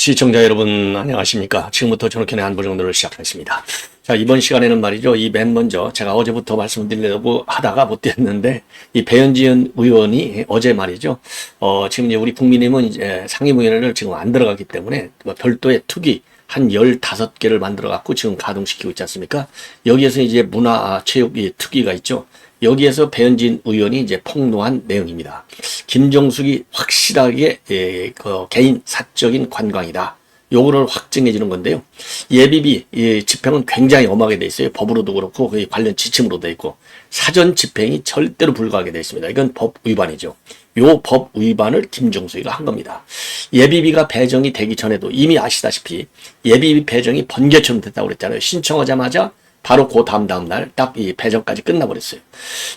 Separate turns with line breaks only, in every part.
시청자 여러분 안녕하십니까. 지금부터 전학현의 한부정도를 시작하겠습니다. 자, 이번 시간에는 말이죠. 이 맨 먼저 제가 어제부터 말씀드리려고 하다가 못 드렸는데 이 배현진 의원이 어제 말이죠. 지금 이제 우리 국민의힘은 이제 상임위원회를 지금 안 들어가기 때문에 별도의 특위 한 15개를 만들어 갖고 지금 가동시키고 있지 않습니까? 여기에서 이제 문화체육 특위가 있죠. 여기에서 배현진 의원이 이제 폭로한 내용입니다. 김정숙이 확실하게 그 개인 사적인 관광이다. 요거를 확증해 주는 건데요. 예비비 집행은 굉장히 엄하게 돼 있어요. 법으로도 그렇고 그 관련 지침으로 돼 있고 사전 집행이 절대로 불가하게 돼 있습니다. 이건 법 위반이죠. 요 법 위반을 김정숙이가 한 겁니다. 예비비가 배정이 되기 전에도 이미 아시다시피 예비비 배정이 번개처럼 됐다고 그랬잖아요. 신청하자마자 바로 그 다음 날 딱 이 배정까지 끝나버렸어요.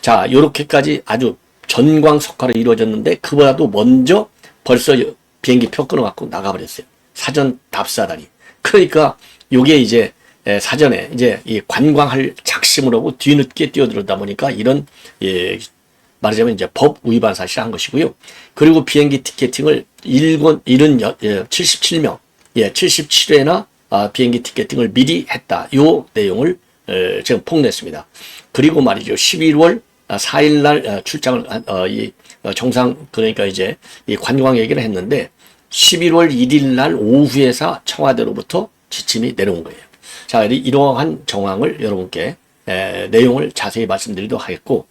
자, 요렇게까지 아주 전광석화로 이루어졌는데 그보다도 먼저 벌써 비행기 표 끊어갖고 나가버렸어요. 사전 답사다니. 그러니까 요게 이제 사전에 이제 이 관광할 작심을 하고 뒤늦게 뛰어들다 보니까 이런 말하자면 이제 법 위반 사실을 한 것이고요. 그리고 비행기 티켓팅을 77명, 77회나 비행기 티켓팅을 미리 했다. 요 내용을 지금 폭로했습니다. 그리고 말이죠. 11월 4일날 출장을 정상 그러니까 이제 이 관광 얘기를 했는데 11월 1일날 오후에서 청와대로부터 지침이 내려온 거예요. 자, 이러한 정황을 여러분께 내용을 자세히 말씀드리도록 하겠고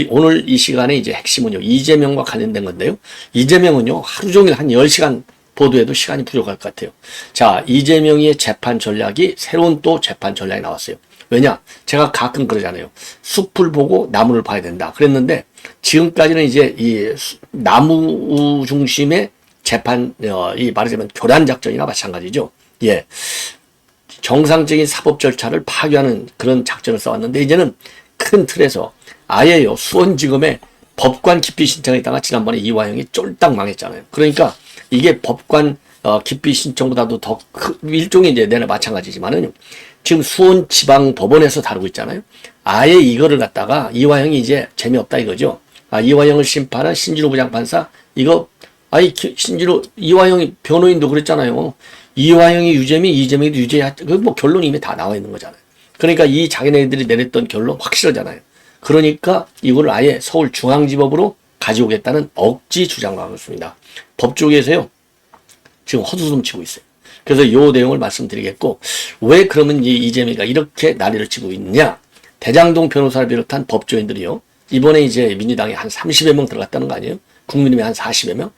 오늘 이 시간에 이제 핵심은요. 이재명과 관련된 건데요. 이재명은요. 하루 종일 한 10시간 보도해도 시간이 부족할 것 같아요. 자, 이재명의 재판 전략이 새로운 또 재판 전략이 나왔어요. 왜냐? 제가 가끔 그러잖아요. 숲을 보고 나무를 봐야 된다. 그랬는데 지금까지는 이제 이 나무 중심의 재판, 이 말하자면 교란 작전이나 마찬가지죠. 예. 정상적인 사법 절차를 파괴하는 그런 작전을 써왔는데 이제는 큰 틀에서 아예요. 수원지검에 법관 기피 신청했다가 지난번에 이화영이 쫄딱 망했잖아요. 그러니까 이게 법관 기피 신청보다도 더 일종의 이제 내나 마찬가지지만은 지금 수원지방법원에서 다루고 있잖아요. 아예 이거를 갖다가 이화영이 이제 재미없다 이거죠. 이화영을 심판한 신진호 부장판사 이거 신진호 이화영이 변호인도 그랬잖아요. 이화영이 유죄면 이재명이도 유죄야. 그 뭐 결론이 이미 다 나와 있는 거잖아요. 그러니까 이 자기네들이 내렸던 결론 확실하잖아요. 그러니까 이거를 아예 서울중앙지법으로 가져오겠다는 억지 주장을 하고 있습니다. 법 쪽에서요. 지금 헛웃음 치고 있어요. 그래서 이 내용을 말씀드리겠고 왜 그러면 이재명이가 이렇게 난리를 치고 있냐. 대장동 변호사를 비롯한 법조인들이요. 이번에 이제 민주당에 한 30여 명 들어갔다는 거 아니에요? 국민의힘에 한 40여 명?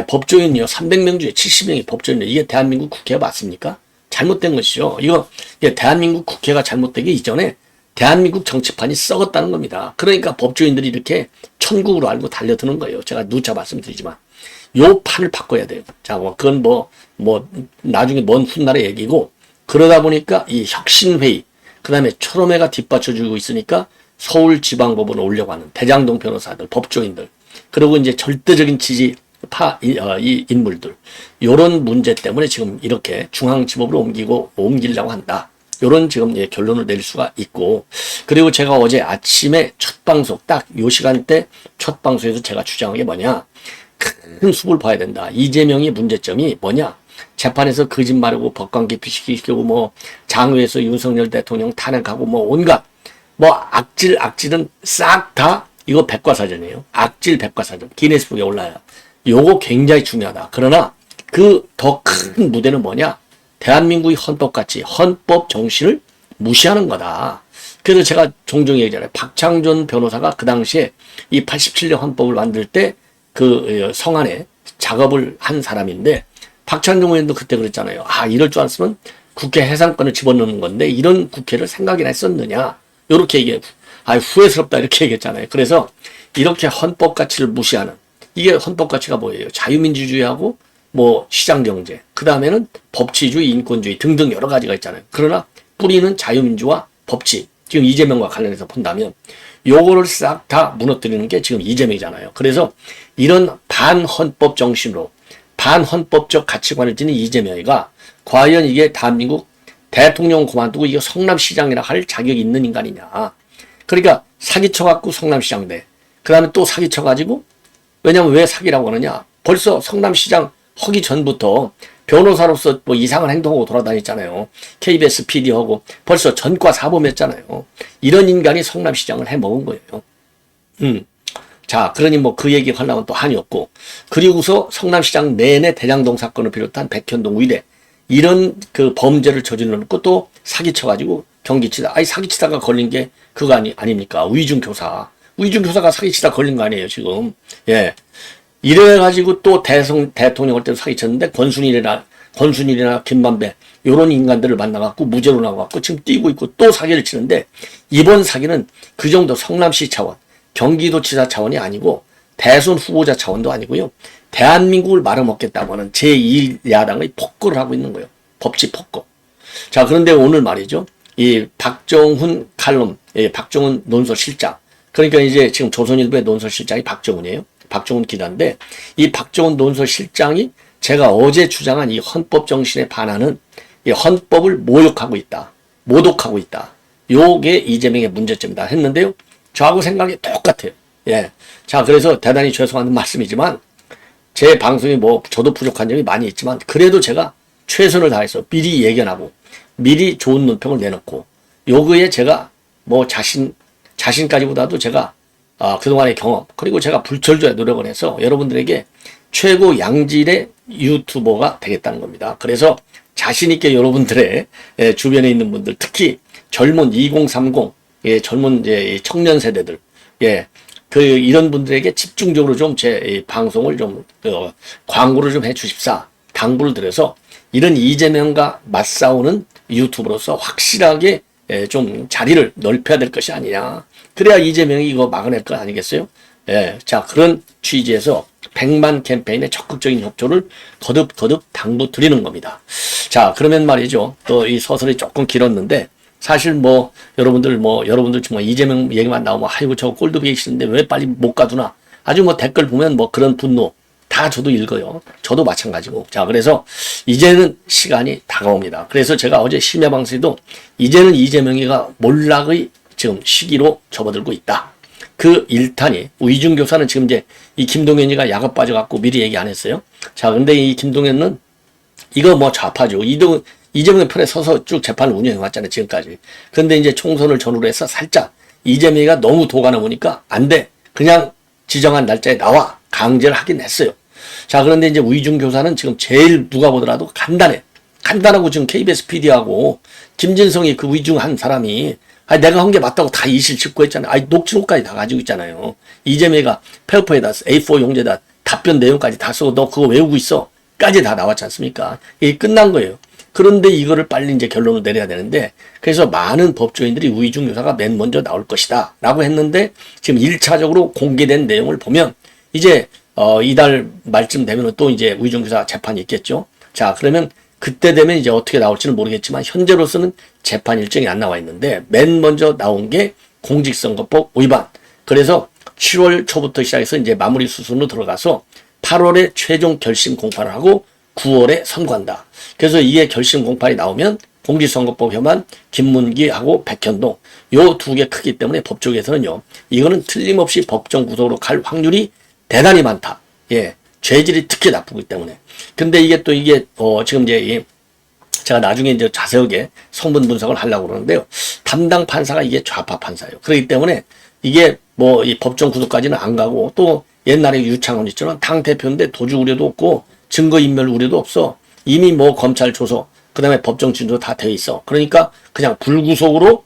법조인이요. 300명 중에 70명이 법조인이에요. 이게 대한민국 국회가 맞습니까? 잘못된 것이죠. 이게 대한민국 국회가 잘못되기 이전에 대한민국 정치판이 썩었다는 겁니다. 그러니까 법조인들이 이렇게 천국으로 알고 달려드는 거예요. 제가 누차 말씀드리지만. 요 판을 바꿔야 돼요. 자, 그건 나중에 먼 훗날의 얘기고, 그러다 보니까 이 혁신회의, 그 다음에 철험회가 뒷받쳐주고 있으니까 서울지방법원을 오려고 하는 대장동 변호사들, 법조인들, 그리고 이제 절대적인 이 인물들, 요런 문제 때문에 지금 이렇게 중앙지법으로 옮기려고 한다. 요런 지금 결론을 낼 수가 있고, 그리고 제가 어제 아침에 첫 방송, 딱 요 시간대 첫 방송에서 제가 주장한 게 뭐냐. 큰 숲을 봐야 된다. 이재명의 문제점이 뭐냐? 재판에서 거짓말하고 법관 기피시키고 장외에서 윤석열 대통령 탄핵하고 온갖 악질은 싹 다 이거 백과사전이에요. 악질 백과사전. 기네스북에 올라요. 요거 굉장히 중요하다. 그러나 그 더 큰 무대는 뭐냐? 대한민국의 헌법같이 헌법 정신을 무시하는 거다. 그래서 제가 종종 얘기하잖아요. 박창준 변호사가 그 당시에 이 87년 헌법을 만들 때 그 성안에 작업을 한 사람인데 박찬종 의원도 그때 그랬잖아요. 이럴 줄 알았으면 국회 해산권을 집어넣는 건데 이런 국회를 생각이나 했었느냐. 요렇게 얘기해. 후회스럽다 이렇게 얘기했잖아요. 그래서 이렇게 헌법 가치를 무시하는 이게 헌법 가치가 뭐예요? 자유민주주의하고 시장경제 그 다음에는 법치주의, 인권주의 등등 여러 가지가 있잖아요. 그러나 뿌리는 자유민주와 법치 지금 이재명과 관련해서 본다면 요거를 싹 다 무너뜨리는 게 지금 이재명이잖아요. 그래서 이런 반헌법 정신으로 반헌법적 가치관을 지닌 이재명이가 과연 이게 대한민국 대통령 그만두고 이거 성남시장이라 할 자격이 있는 인간이냐. 그러니까 사기쳐갖고 성남시장 돼. 그 다음에 또 사기쳐가지고 왜냐면 왜 사기라고 하느냐. 벌써 성남시장 하기 전부터 변호사로서 뭐 이상한 행동하고 돌아다녔잖아요. KBS PD하고 벌써 전과 사범했잖아요. 이런 인간이 성남시장을 해먹은 거예요. 자, 그러니 뭐 그 얘기 하려면 또 한이 없고, 그리고서 성남시장 내내 대장동 사건을 비롯한 백현동 위례, 이런 그 범죄를 저질러놓고 또 사기쳐가지고 경기치다. 아니, 사기치다가 걸린 게 그거 아닙니까? 위중교사. 위중교사가 사기치다 걸린 거 아니에요, 지금. 예. 이래가지고 또 대통령 할 때도 사기쳤는데, 권순일이나 김만배, 요런 인간들을 만나갖고 무죄로 나와갖고 지금 뛰고 있고 또 사기를 치는데, 이번 사기는 그 정도 성남시 차원, 경기도지사 차원이 아니고 대선 후보자 차원도 아니고요. 대한민국을 말아먹겠다고 하는 제2야당의 폭거를 하고 있는 거예요. 법치 폭거. 자, 그런데 오늘 말이죠. 이 박정훈 칼럼, 박정훈 논설실장. 그러니까 이제 지금 조선일보의 논설실장이 박정훈이에요. 박정훈 기자인데, 이 박정훈 논설실장이 제가 어제 주장한 이 헌법 정신에 반하는 이 헌법을 모욕하고 있다. 모독하고 있다. 요게 이재명의 문제점이다 했는데요. 저하고 생각이 똑같아요. 예. 자, 그래서 대단히 죄송한 말씀이지만, 제 방송이 뭐, 저도 부족한 점이 많이 있지만, 그래도 제가 최선을 다해서 미리 예견하고, 미리 좋은 논평을 내놓고, 요거에 제가 뭐 자신까지보다도 제가, 그동안의 경험, 그리고 제가 불철저에 노력을 해서 여러분들에게 최고 양질의 유튜버가 되겠다는 겁니다. 그래서 자신있게 여러분들의 주변에 있는 분들, 특히 젊은 2030, 젊은 이제 청년 세대들, 이런 분들에게 집중적으로 좀 제 방송을 좀 광고를 좀 해주십사 당부를 드려서 이런 이재명과 맞싸우는 유튜브로서 확실하게 좀 자리를 넓혀야 될 것이 아니냐. 그래야 이재명이 이거 막아낼 거 아니겠어요? 자, 그런 취지에서 100만 캠페인의 적극적인 협조를 거듭 당부 드리는 겁니다. 자, 그러면 말이죠. 또 이 서설이 조금 길었는데, 사실 뭐 여러분들 정말 이재명 얘기만 나오면 아이고 저 꼴도 보기 싫은데 왜 빨리 못 가두나, 아주 뭐 댓글 보면 뭐 그런 분노 다 저도 읽어요. 저도 마찬가지고. 자, 그래서 이제는 시간이 다가옵니다. 그래서 제가 어제 심야 방송에도 이제는 이재명이가 몰락의 지금 시기로 접어들고 있다. 그 1탄이 위중교사는 지금 이제 이 김동연이가 야가 빠져갖고 미리 얘기 안 했어요. 자, 근데 이 김동연은 이거 뭐 좌파죠. 이재명의 편에 서서 쭉 재판을 운영해 왔잖아요, 지금까지. 근데 이제 총선을 전후로 해서 살짝 이재명이가 너무 도가나 보니까 안 돼. 그냥 지정한 날짜에 나와. 강제를 하긴 했어요. 자, 그런데 이제 위중교사는 지금 제일 누가 보더라도 간단해. 간단하고 지금 KBS PD하고 김진성이 그 위중한 사람이 내가 한 게 맞다고 다 이실 직구했잖아요. 녹취록까지 다 가지고 있잖아요. 이재명이가 페어포에다 A4 용지에다 답변 내용까지 다 쓰고 너 그거 외우고 있어. 까지 다 나왔지 않습니까? 이게 끝난 거예요. 그런데 이거를 빨리 이제 결론을 내려야 되는데, 그래서 많은 법조인들이 위중교사가 맨 먼저 나올 것이다 라고 했는데, 지금 1차적으로 공개된 내용을 보면 이제 이달 말쯤 되면 또 이제 위중교사 재판이 있겠죠. 자, 그러면 그때 되면 이제 어떻게 나올지는 모르겠지만 현재로서는 재판 일정이 안 나와 있는데, 맨 먼저 나온 게 공직선거법 위반. 그래서 7월 초부터 시작해서 이제 마무리 수순으로 들어가서 8월에 최종 결심 공판을 하고 9월에 선고한다. 그래서 이게 결심 공판이 나오면 공직선거법 위반 김문기하고 백현동 요 두 개 크기 때문에 법조계에서는요, 이거는 틀림없이 법정 구속으로 갈 확률이 대단히 많다. 죄질이 특히 나쁘기 때문에. 근데 이게 또 지금 이제 제가 나중에 이제 자세하게 성분 분석을 하려고 그러는데요. 담당 판사가 이게 좌파 판사예요. 그렇기 때문에 이게 뭐 이 법정 구속까지는 안 가고, 또 옛날에 유창훈 있잖아. 당 대표인데 도주 우려도 없고 증거인멸 우려도 없어. 이미 뭐 검찰 조서, 그 다음에 법정 진도 다 되어 있어. 그러니까 그냥 불구속으로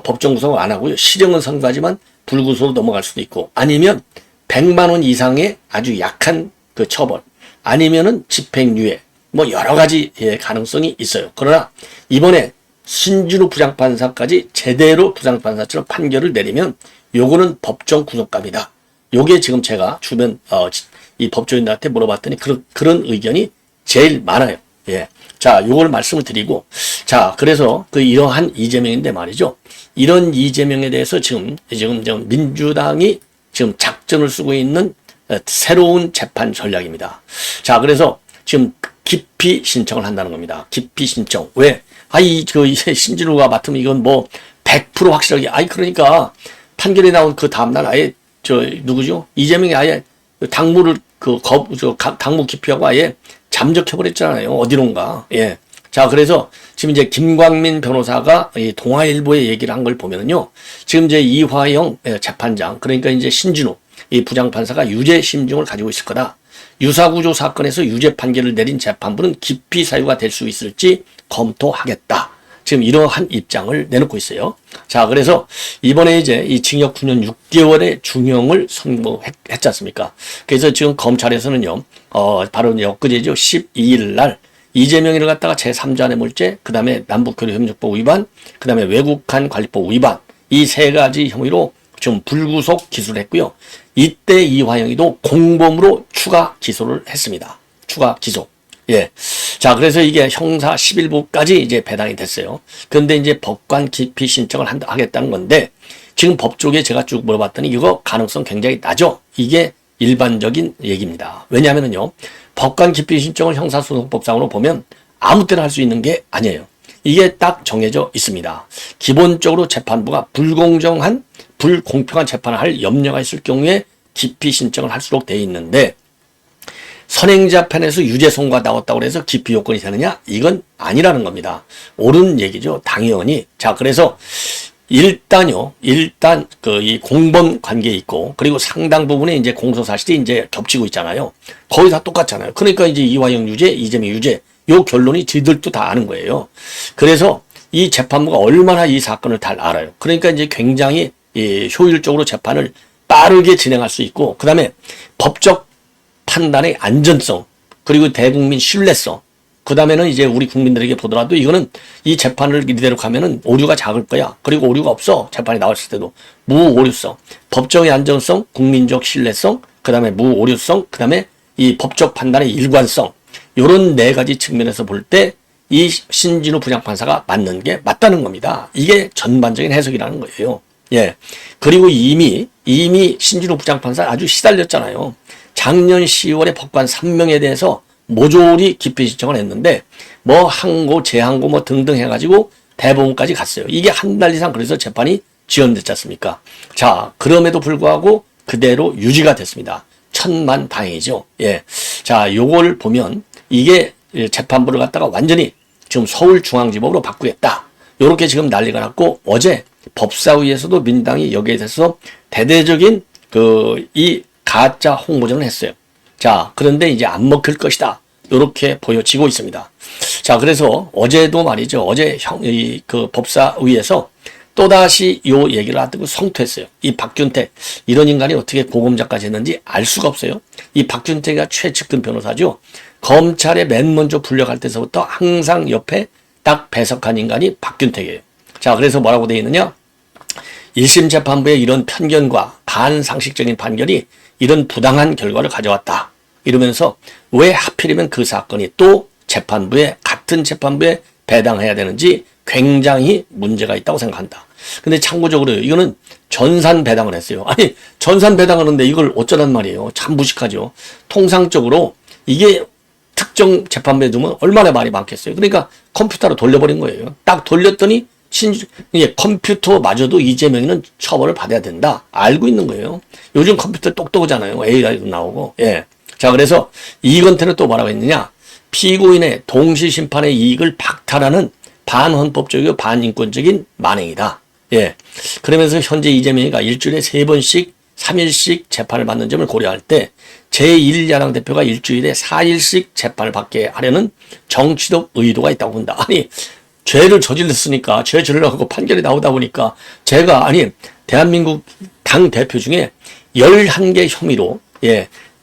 법정 구속을 안 하고요. 실형은 선고하지만 불구속으로 넘어갈 수도 있고, 아니면 100만 원 이상의 아주 약한 그 처벌, 아니면은 집행유예, 뭐 여러 가지 가능성이 있어요. 그러나 이번에 신준우 부장판사까지 제대로 부장판사처럼 판결을 내리면 요거는 법정 구속감이다. 요게 지금 제가 주변 이 법조인들한테 물어봤더니 그런 의견이 제일 많아요. 자, 요걸 말씀을 드리고, 자, 그래서 이러한 이재명인데 말이죠. 이런 이재명에 대해서 지금 민주당이 지금 작전을 쓰고 있는 새로운 재판 전략입니다. 자, 그래서 지금 기피 신청을 한다는 겁니다. 기피 신청. 왜? 이제 신진우가 맡으면 이건 뭐 100% 확실하게. 그러니까 판결이 나온 그 다음날 아예 누구죠? 이재명이 아예 당무를 당무 기피하고 아예 잠적해버렸잖아요. 어디론가. 예. 자, 그래서 지금 이제 김광민 변호사가 이 동아일보에 얘기를 한 걸 보면은요. 지금 이제 이화영 재판장, 그러니까 이제 신진우 이 부장판사가 유죄 심증을 가지고 있을 거다. 유사구조 사건에서 유죄 판결을 내린 재판부는 기피 사유가 될 수 있을지 검토하겠다. 지금 이러한 입장을 내놓고 있어요. 자, 그래서 이번에 이제 이 징역 9년 6개월의 중형을 선고했지 않습니까? 그래서 지금 검찰에서는요, 바로 엊그제죠. 12일 날 이재명이를 갖다가 제3자 뇌물죄, 그 다음에 남북교류협력법 위반, 그 다음에 외국한 관리법 위반, 이 세 가지 혐의로 지금 불구속 기소를 했고요. 이때 이화영이도 공범으로 추가 기소를 했습니다. 추가 기소. 예. 자, 그래서 이게 형사 11부까지 이제 배당이 됐어요. 그런데 이제 법관 기피 신청을 하겠다는 건데, 지금 법 쪽에 제가 쭉 물어봤더니 이거 가능성 굉장히 낮죠? 이게 일반적인 얘기입니다. 왜냐하면요, 법관 기피 신청을 형사소송법상으로 보면 아무 때나 할 수 있는 게 아니에요. 이게 딱 정해져 있습니다. 기본적으로 재판부가 불공정한, 불공평한 재판을 할 염려가 있을 경우에 기피 신청을 할수록 돼 있는데, 선행자 편에서 유죄 선고가 나왔다고 해서 기피 요건이 되느냐? 이건 아니라는 겁니다. 옳은 얘기죠. 당연히. 자, 그래서 일단 이 공범 관계에 있고, 그리고 상당 부분에 이제 공소 사실이 이제 겹치고 있잖아요. 거의 다 똑같잖아요. 그러니까 이제 이화영 유죄, 이재명 유죄, 요 결론이 지들도 다 아는 거예요. 그래서 이 재판부가 얼마나 이 사건을 잘 알아요. 그러니까 이제 굉장히 효율적으로 재판을 빠르게 진행할 수 있고, 그 다음에 법적 판단의 안전성, 그리고 대국민 신뢰성, 그 다음에는 이제 우리 국민들에게 보더라도 이거는 이 재판을 이대로 가면은 오류가 작을 거야. 그리고 오류가 없어. 재판이 나왔을 때도. 무오류성, 법정의 안정성, 국민적 신뢰성, 그 다음에 무오류성, 그 다음에 이 법적 판단의 일관성, 요런 네 가지 측면에서 볼 때 이 신진우 부장판사가 맞는 게 맞다는 겁니다. 이게 전반적인 해석이라는 거예요. 예. 그리고 이미 신진우 부장판사 아주 시달렸잖아요. 작년 10월에 법관 3명에 대해서 모조리 기피 신청을 했는데, 뭐 항고, 재항고 뭐 등등 해가지고 대법원까지 갔어요. 이게 한 달 이상 그래서 재판이 지연됐지 않습니까? 자, 그럼에도 불구하고 그대로 유지가 됐습니다. 천만 다행이죠. 예. 자, 요걸 보면 이게 재판부를 갖다가 완전히 지금 서울중앙지법으로 바꾸겠다. 요렇게 지금 난리가 났고, 어제 법사위에서도 민주당이 여기에 대해서 대대적인 이 가짜 홍보전을 했어요. 자, 그런데 이제 안 먹힐 것이다. 요렇게 보여지고 있습니다. 자, 그래서 어제도 말이죠. 어제 법사위에서 또다시 요 얘기를 하고 성토했어요. 이 박균택, 이런 인간이 어떻게 고검장까지 했는지 알 수가 없어요. 이 박균택이 최측근 변호사죠. 검찰에 맨 먼저 불려갈 때서부터 항상 옆에 딱 배석한 인간이 박균택이에요. 자, 그래서 뭐라고 되어 있느냐? 1심 재판부의 이런 편견과 반상식적인 판결이 이런 부당한 결과를 가져왔다. 이러면서 왜 하필이면 그 사건이 또 같은 재판부에 배당해야 되는지 굉장히 문제가 있다고 생각한다. 근데 참고적으로 이거는 전산 배당을 했어요. 아니, 전산 배당을 하는데 이걸 어쩌란 말이에요. 참 무식하죠. 통상적으로 이게 특정 재판부에 두면 얼마나 말이 많겠어요. 그러니까 컴퓨터로 돌려버린 거예요. 딱 돌렸더니 컴퓨터마저도 이재명이는 처벌을 받아야 된다. 알고 있는 거예요. 요즘 컴퓨터 똑똑하잖아요. AI도 나오고. 예. 자, 그래서 이건태는 또 뭐라고 했느냐? 피고인의 동시심판의 이익을 박탈하는 반헌법적이고 반인권적인 만행이다. 예. 그러면서 현재 이재명이가 일주일에 3번씩, 3일씩 재판을 받는 점을 고려할 때 제1야당 대표가 일주일에 4일씩 재판을 받게 하려는 정치적 의도가 있다고 본다. 아니, 죄를 저질렀으니까 죄 저질러고 판결이 나오다 보니까 대한민국 당 대표 중에 11개 혐의로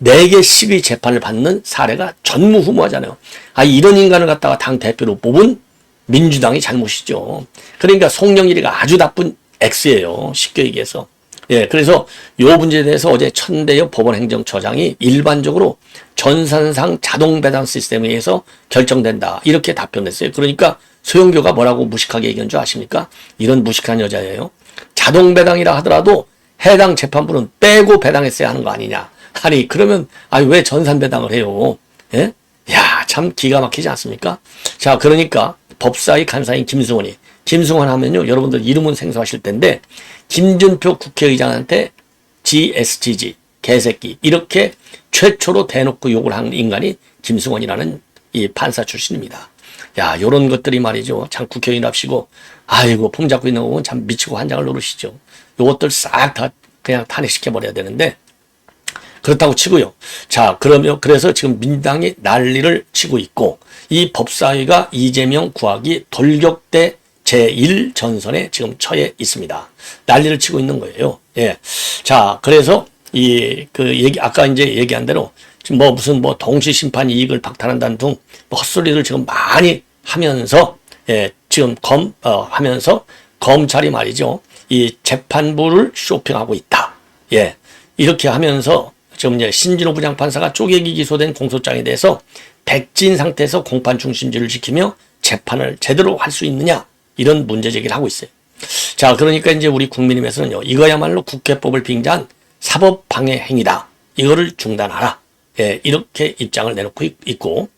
4개씩의 재판을 받는 사례가 전무후무하잖아요. 이런 인간을 갖다가 당 대표로 뽑은 민주당이 잘못이죠. 그러니까 송영길이가 아주 나쁜 X예요. 쉽게 얘기해서. 그래서 요 문제에 대해서 어제 천대엽 법원행정처장이 일반적으로 전산상 자동 배당 시스템에 의해서 결정된다. 이렇게 답변했어요. 그러니까 소영교가 뭐라고 무식하게 얘기한 줄 아십니까? 이런 무식한 여자예요. 자동 배당이라 하더라도 해당 재판부는 빼고 배당했어야 하는 거 아니냐. 아니, 그러면 왜 전산 배당을 해요? 예? 야, 참 기가 막히지 않습니까? 자, 그러니까 법사위 간사인 김승원 하면요, 여러분들 이름은 생소하실 텐데 김준표 국회의장한테 GSGG, 개새끼 이렇게 최초로 대놓고 욕을 한 인간이 김승원이라는 이 판사 출신입니다. 야, 요런 것들이 말이죠. 참 국회의원답시고 아이고 폼 잡고 있는 거 보면 참 미치고 환장을 노르시죠. 요것들 싹 다 그냥 탄핵시켜버려야 되는데 그렇다고 치고요. 자, 그래서 지금 민주당이 난리를 치고 있고 이 법사위가 이재명 구하기 돌격대 제1전선에 지금 처해 있습니다. 난리를 치고 있는 거예요. 예. 자, 그래서 아까 이제 얘기한 대로 지금 무슨 동시 심판 이익을 박탈한다는 등 헛소리를 지금 많이 하면서, 예, 지금 하면서 검찰이 말이죠. 이 재판부를 쇼핑하고 있다. 예. 이렇게 하면서 지금 이제 신진호 부장판사가 쪼개기 기소된 공소장에 대해서 백진 상태에서 공판 중심주의를 지키며 재판을 제대로 할 수 있느냐 이런 문제 제기를 하고 있어요. 자, 그러니까 이제 우리 국민의힘에서는요, 이거야말로 국회법을 빙자한 사법 방해 행위다. 이거를 중단하라. 예, 이렇게 입장을 내놓고 있고,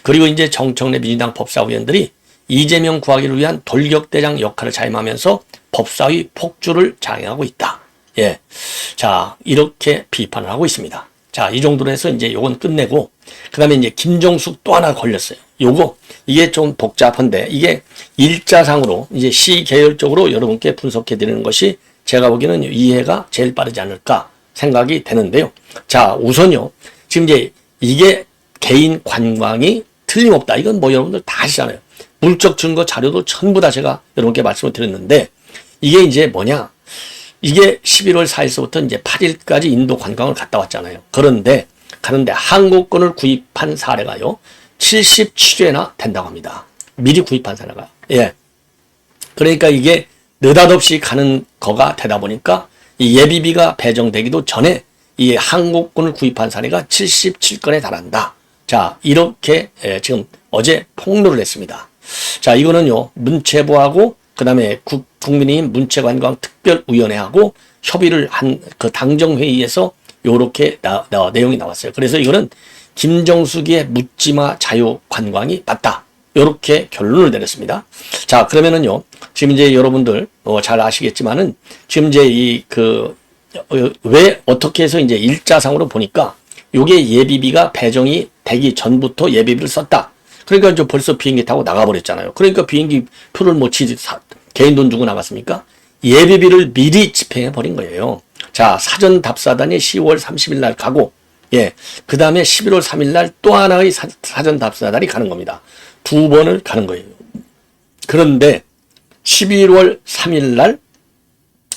그리고 이제 정청래 민주당 법사위원들이 이재명 구하기를 위한 돌격대장 역할을 자임하면서 법사위 폭주를 장애하고 있다. 예. 자, 이렇게 비판을 하고 있습니다. 자, 이 정도로 해서 이제 요건 끝내고, 그 다음에 이제 김정숙 또 하나 걸렸어요. 이게 좀 복잡한데, 이게 일자상으로 이제 시계열적으로 여러분께 분석해 드리는 것이 제가 보기에는 이해가 제일 빠르지 않을까 생각이 되는데요. 자, 우선요. 지금 이제 이게 개인 관광이 틀림없다. 이건 여러분들 다 아시잖아요. 물적 증거 자료도 전부 다 제가 여러분께 말씀을 드렸는데, 이게 이제 뭐냐. 이게 11월 4일서부터 이제 8일까지 인도 관광을 갔다 왔잖아요. 그런데 항공권을 구입한 사례가요, 77회나 된다고 합니다. 미리 구입한 사례가. 예. 그러니까 이게 느닷없이 가는 거가 되다 보니까 이 예비비가 배정되기도 전에 이 항공권을 구입한 사례가 77건에 달한다. 자, 이렇게 지금 어제 폭로를 했습니다. 자, 이거는요, 문체부하고 그 다음에 국민의힘 문체관광특별위원회하고 협의를 한 그 당정회의에서 요렇게 내용이 나왔어요. 그래서 이거는 김정숙의 묻지마 자유관광이 맞다. 요렇게 결론을 내렸습니다. 자, 그러면은요, 지금 이제 여러분들 잘 아시겠지만은 지금 이제 왜 어떻게 해서 이제 일자상으로 보니까 요게 예비비가 배정이 되기 전부터 예비비를 썼다. 그러니까 이제 벌써 비행기 타고 나가버렸잖아요. 그러니까 비행기 표를 개인 돈 주고 나갔습니까? 예비비를 미리 집행해 버린 거예요. 자, 사전 답사단이 10월 30일 날 가고, 예, 그 다음에 11월 3일 날 또 하나의 사전 답사단이 가는 겁니다. 2번을 가는 거예요. 그런데 11월 3일 날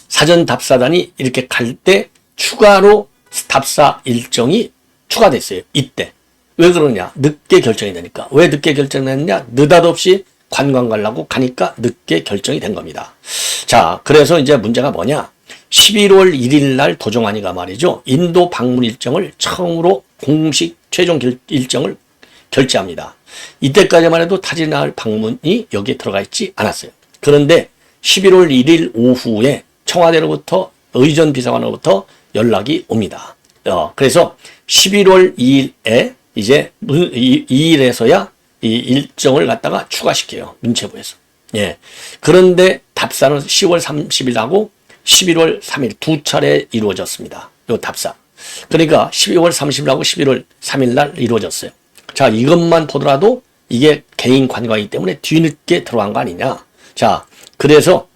사전 답사단이 이렇게 갈 때 추가로 답사 일정이 추가됐어요. 이때. 왜 그러냐? 늦게 결정이 되니까. 왜 늦게 결정이 됐느냐? 느닷없이 관광 가려고 가니까 늦게 결정이 된 겁니다. 자, 그래서 이제 문제가 뭐냐? 11월 1일 날 도종환이가 말이죠. 인도 방문 일정을 처음으로 공식 최종 일정을 결제합니다. 이때까지만 해도 타지날 방문이 여기에 들어가 있지 않았어요. 그런데 11월 1일 오후에 청와대로부터 의전 비서관으로부터 연락이 옵니다. 그래서 11월 2일에 이제 2일에서야 이 일정을 갖다가 추가시켜요. 문체부에서. 예. 그런데 답사는 10월 30일 하고 11월 3일 두 차례 이루어졌습니다. 요 답사. 그러니까 12월 30일하고 11월 3일 날 이루어졌어요. 자, 이것만 보더라도 이게 개인 관광이기 때문에 뒤늦게 들어간 거 아니냐. 자, 그래서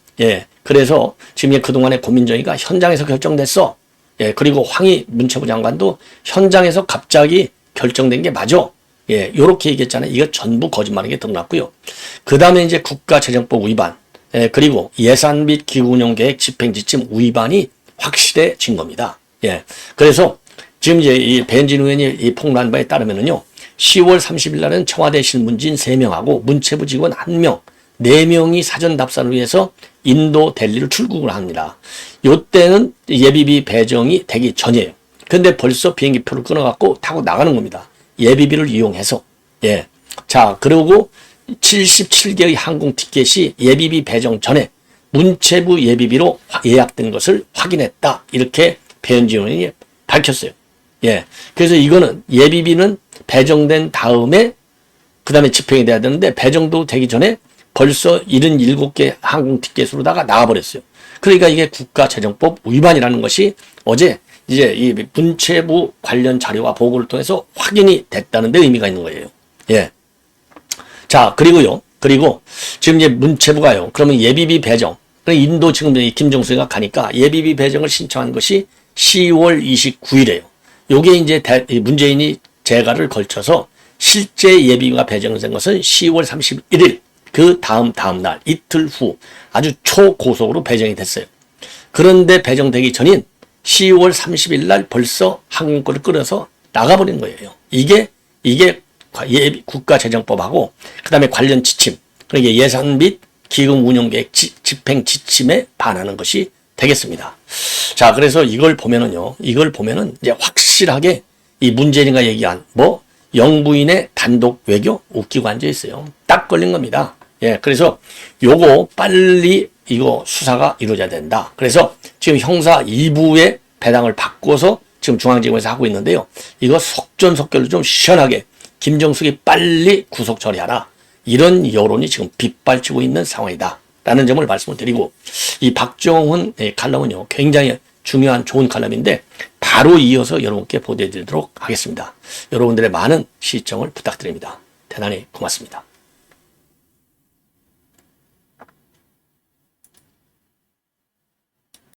지금 그동안의 고민정의가 현장에서 결정됐어. 예, 그리고 황희 문체부 장관도 현장에서 갑자기 결정된 게 맞아. 예, 요렇게 얘기했잖아요. 이거 전부 거짓말인 게 드러났고요. 그 다음에 이제 국가재정법 위반, 예, 그리고 예산 및 기후운영계획 집행지침 위반이 확실해진 겁니다. 예, 그래서 지금 이제 이 배현진 의원이 이 폭로한 바에 따르면은요, 10월 30일 날은 청와대 신문진 3명하고 문체부 직원 1명, 4명이 사전 답사를 위해서 인도 델리를 출국을 합니다. 요때는 예비비 배정이 되기 전이에요. 근데 벌써 비행기표를 끊어갖고 타고 나가는 겁니다. 예비비를 이용해서. 예. 자, 그리고 77개의 항공 티켓이 예비비 배정 전에 문체부 예비비로 예약된 것을 확인했다. 이렇게 배현진 의원이 밝혔어요. 예. 그래서 이거는 예비비는 배정된 다음에 그 다음에 집행이 돼야 되는데 배정도 되기 전에 벌써 77개 항공 티켓으로다가 나와버렸어요. 그러니까 이게 국가재정법 위반이라는 것이 어제 이제 이 문체부 관련 자료와 보고를 통해서 확인이 됐다는 데 의미가 있는 거예요. 예. 자, 그리고요. 그리고 지금 이제 문체부가요. 그러면 예비비 배정. 인도 지금 이 김정수가 가니까 예비비 배정을 신청한 것이 10월 29일이에요. 요게 이제 문재인이 재가를 걸쳐서 실제 예비비가 배정된 것은 10월 31일. 그 다음 날 이틀 후 아주 초고속으로 배정이 됐어요. 그런데 배정되기 전인 10월 30일 날 벌써 항공권을 끌어서 나가버린 거예요. 이게 국가재정법하고 그다음에 관련 지침, 그러니까 예산 및 기금 운영계획 집행 지침에 반하는 것이 되겠습니다. 자, 그래서 이걸 보면은 이제 확실하게 이 문재인이가 얘기한 영부인의 단독 외교 웃기고 앉아 있어요. 딱 걸린 겁니다. 예, 그래서 요거 빨리 이거 수사가 이루어져야 된다. 그래서 지금 형사 2부의 배당을 바꿔서 지금 중앙지검에서 하고 있는데요. 이거 속전속결로 좀 시원하게 김정숙이 빨리 구속 처리하라. 이런 여론이 지금 빗발치고 있는 상황이다. 라는 점을 말씀을 드리고, 이 박정훈 칼럼은요, 굉장히 중요한 좋은 칼럼인데, 바로 이어서 여러분께 보도해 드리도록 하겠습니다. 여러분들의 많은 시청을 부탁드립니다. 대단히 고맙습니다.